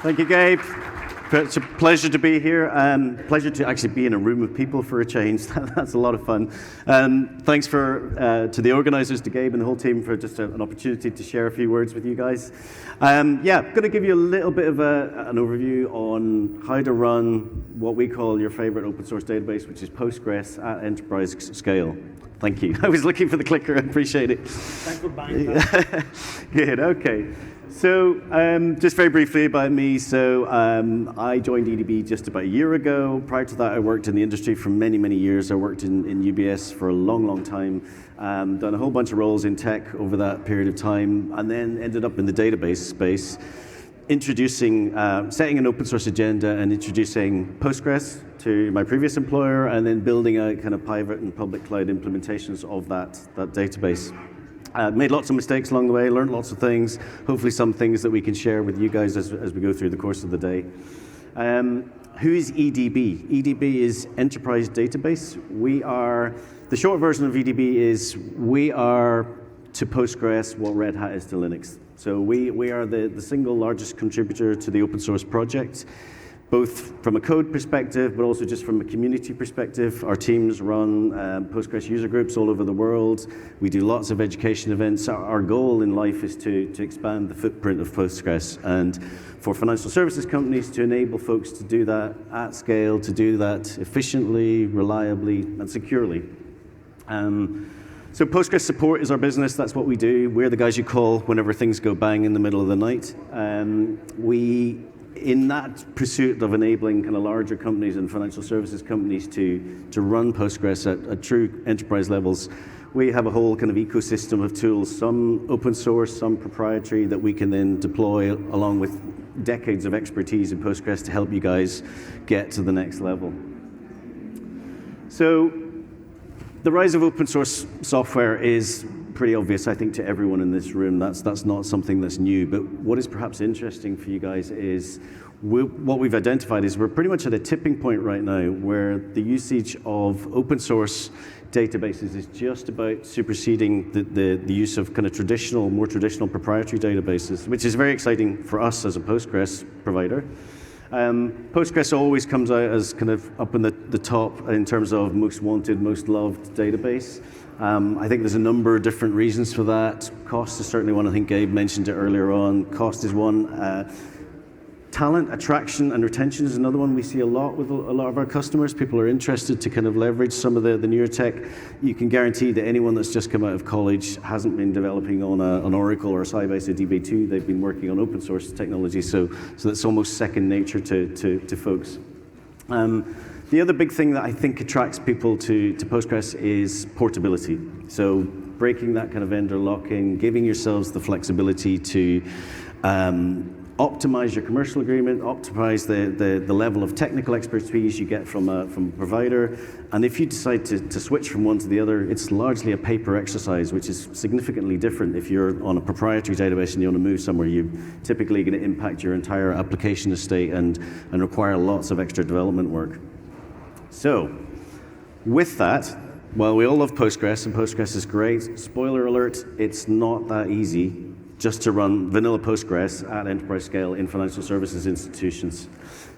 Thank you, Gabe. It's a pleasure to be here. Pleasure to actually be in a room of people for a change. That's a lot of fun. Thanks to the organizers, to Gabe and the whole team for just an opportunity to share a few words with you guys. I'm going to give you a little bit of an overview on how to run what we call your favorite open source database, which is Postgres at enterprise scale. Thank you. I was looking for the clicker. I appreciate it. Thanks for buying that. Good. Okay. So just very briefly about me. So I joined EDB just about a year ago. Prior to that, I worked in the industry for many, many years. I worked in UBS for a long, long time. Done a whole bunch of roles in tech over that period of time, and then ended up in the database space, setting an open source agenda and introducing Postgres to my previous employer, and then building out kind of private and public cloud implementations of that database. Made lots of mistakes along the way, learned lots of things, hopefully some things that we can share with you guys as we go through the course of the day. Who is EDB? EDB is Enterprise Database. The short version of EDB is we are to Postgres what Red Hat is to Linux. So we are the single largest contributor to the open source project, both from a code perspective, but also just from a community perspective. Our teams run Postgres user groups all over the world. We do lots of education events. Our goal in life is to expand the footprint of Postgres, and for financial services companies to enable folks to do that at scale, to do that efficiently, reliably, and securely. So Postgres support is our business. That's what we do. We're the guys you call whenever things go bang in the middle of the night. In that pursuit of enabling kind of larger companies and financial services companies to run Postgres at true enterprise levels, we have a whole kind of ecosystem of tools, some open source, some proprietary, that we can then deploy along with decades of expertise in Postgres to help you guys get to the next level. So the rise of open source software is pretty obvious, I think, to everyone in this room. That's not something that's new. But what is perhaps interesting for you guys is what we've identified is we're pretty much at a tipping point right now where the usage of open source databases is just about superseding the use of kind of more traditional proprietary databases, which is very exciting for us as a Postgres provider. Postgres always comes out as kind of up in the top in terms of most wanted, most loved database. I think there's a number of different reasons for that. Cost is certainly one. I think Gabe mentioned it earlier on. Cost is one. Talent, attraction, and retention is another one we see a lot with a lot of our customers. People are interested to kind of leverage some of the newer tech. You can guarantee that anyone that's just come out of college hasn't been developing on an Oracle or a Sybase or DB2. They've been working on open source technology, so that's almost second nature to folks. The other big thing that I think attracts people to Postgres is portability. So breaking that kind of vendor lock-in, giving yourselves the flexibility to optimize your commercial agreement, optimize the level of technical expertise you get from a provider. And if you decide to switch from one to the other, it's largely a paper exercise, which is significantly different. If you're on a proprietary database and you want to move somewhere, you're typically going to impact your entire application estate and require lots of extra development work. So with that, while we all love Postgres, and Postgres is great, spoiler alert, it's not that easy just to run vanilla Postgres at enterprise scale in financial services institutions.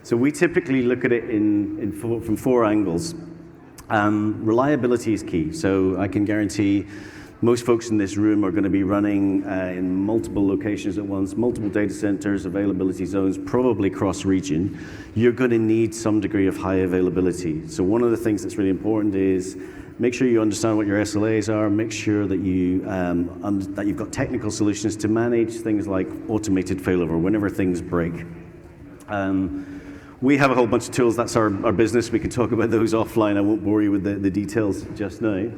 So we typically look at it from four angles. Reliability is key. So I can guarantee most folks in this room are going to be running in multiple locations at once, multiple data centers, availability zones, probably cross-region. You're going to need some degree of high availability. So one of the things that's really important is make sure you understand what your SLAs are. Make sure that you've got technical solutions to manage things like automated failover whenever things break. We have a whole bunch of tools. That's our business. We can talk about those offline. I won't bore you with the details just now.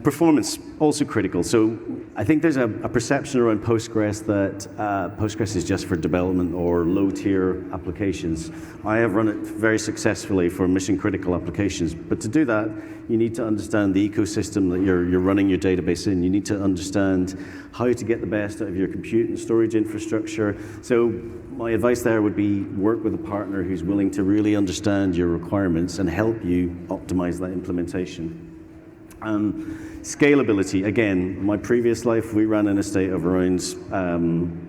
Performance, also critical. So I think there's a perception around Postgres that Postgres is just for development or low-tier applications. I have run it very successfully for mission-critical applications. But to do that, you need to understand the ecosystem that you're running your database in. You need to understand how to get the best out of your compute and storage infrastructure. So my advice there would be work with a partner who's willing to really understand your requirements and help you optimize that implementation. Scalability, again, my previous life, we ran an estate of around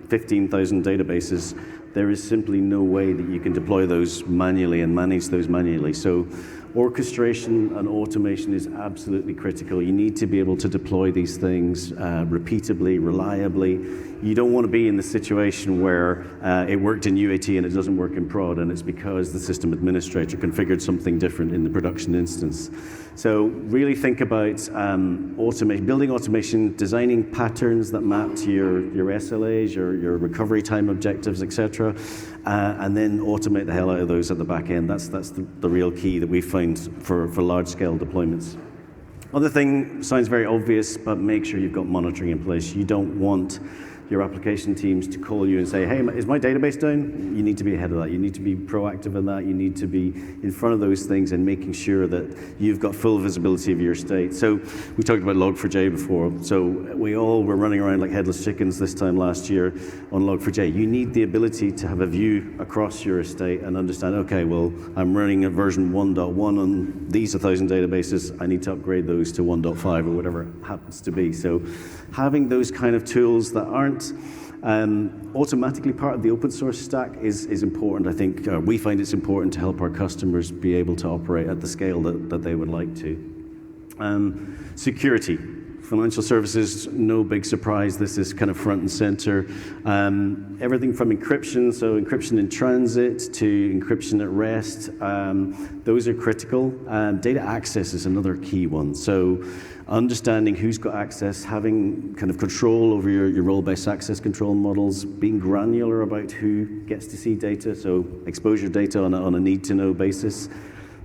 15,000 databases. there is simply no way that you can deploy those manually and manage those manually. So orchestration and automation is absolutely critical. You need to be able to deploy these things repeatably, reliably. You don't want to be in the situation where it worked in UAT and it doesn't work in prod, and it's because the system administrator configured something different in the production instance. So really think about building automation, designing patterns that map to your SLAs, your recovery time objectives, etc., and then automate the hell out of those at the back end. That's the real key that we find for large-scale deployments. Other thing sounds very obvious, but make sure you've got monitoring in place. You don't want your application teams to call you and say, hey, is my database down? You need to be ahead of that. You need to be proactive in that. You need to be in front of those things and making sure that you've got full visibility of your state. So we talked about Log4j before. So we all were running around like headless chickens this time last year on Log4j. You need the ability to have a view across your estate and understand, okay, well, I'm running a version 1.1 on these 1,000 databases. I need to upgrade those to 1.5 or whatever it happens to be. So having those kind of tools that aren't automatically part of the open source stack is important. I think we find it's important to help our customers be able to operate at the scale that they would like to. Security. Financial services, no big surprise. This is kind of front and center. Everything from encryption, so encryption in transit to encryption at rest, those are critical. Data access is another key one. So understanding who's got access, having kind of control over your role-based access control models, being granular about who gets to see data, so exposure data on a need-to-know basis.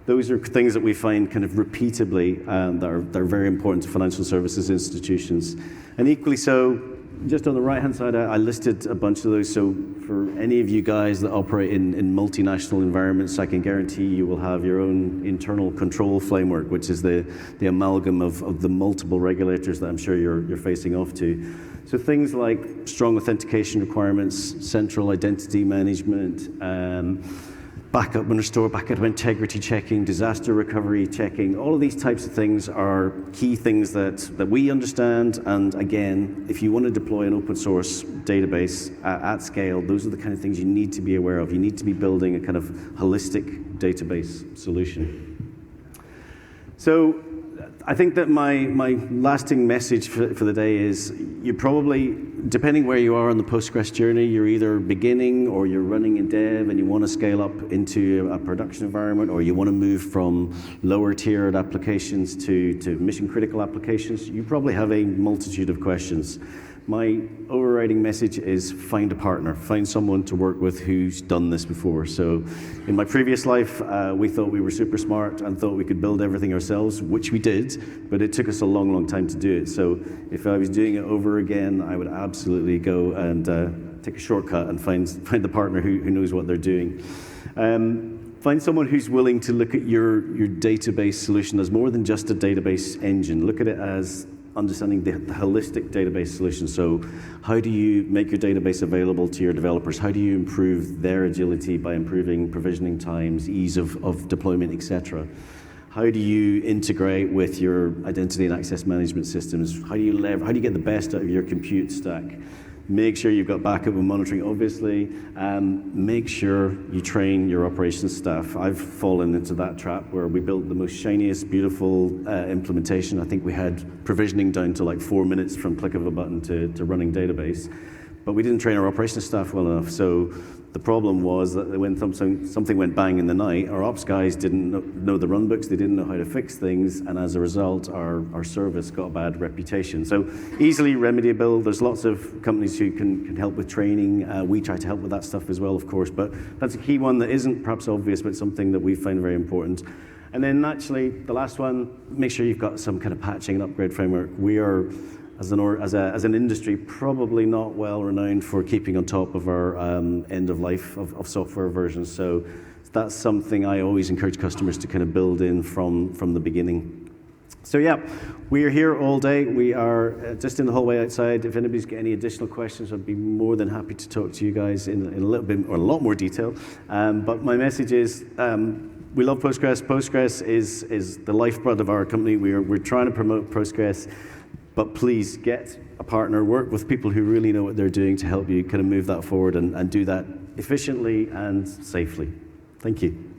Those are things that we find kind of repeatably that are very important to financial services institutions. And equally so, just on the right-hand side, I listed a bunch of those. So for any of you guys that operate in multinational environments, I can guarantee you will have your own internal control framework, which is the amalgam of the multiple regulators that I'm sure you're facing off to. So things like strong authentication requirements, central identity management, backup and restore, backup integrity checking, disaster recovery checking, all of these types of things are key things that we understand. And again, if you want to deploy an open source database at scale, those are the kind of things you need to be aware of. You need to be building a kind of holistic database solution. So I think that my lasting message for the day is you probably, depending where you are on the Postgres journey, you're either beginning or you're running in dev and you want to scale up into a production environment, or you want to move from lower tiered applications to mission critical applications. You probably have a multitude of questions. My overriding message is find a partner, find someone to work with who's done this before. So in my previous life, we thought we were super smart and thought we could build everything ourselves, which we did, but it took us a long, long time to do it. So if I was doing it over again, I would absolutely go and take a shortcut and find the partner who knows what they're doing. Find someone who's willing to look at your database solution as more than just a database engine. Look at it as understanding the holistic database solution. So how do you make your database available to your developers? How do you improve their agility by improving provisioning times, ease of deployment, etc.? How do you integrate with your identity and access management systems? How do you get the best out of your compute stack? Make sure you've got backup and monitoring, obviously. Make sure you train your operations staff. I've fallen into that trap where we built the most shiniest, beautiful implementation. I think we had provisioning down to like 4 minutes from click of a button to running database. But we didn't train our operations staff well enough. So the problem was that when something went bang in the night, our ops guys didn't know the runbooks, they didn't know how to fix things, and as a result, our service got a bad reputation. So easily remediable. There's lots of companies who can help with training. We try to help with that stuff as well, of course, but that's a key one that isn't perhaps obvious, but something that we find very important. And then naturally, the last one, make sure you've got some kind of patching and upgrade framework. We are, as an industry, probably not well renowned for keeping on top of our end of life of software versions. So that's something I always encourage customers to kind of build in from the beginning. So yeah, we are here all day. We are just in the hallway outside. If anybody's got any additional questions, I'd be more than happy to talk to you guys in a little bit or a lot more detail. But my message is, we love Postgres. Postgres is the lifeblood of our company. We're trying to promote Postgres. But please get a partner, work with people who really know what they're doing to help you kind of move that forward and do that efficiently and safely. Thank you.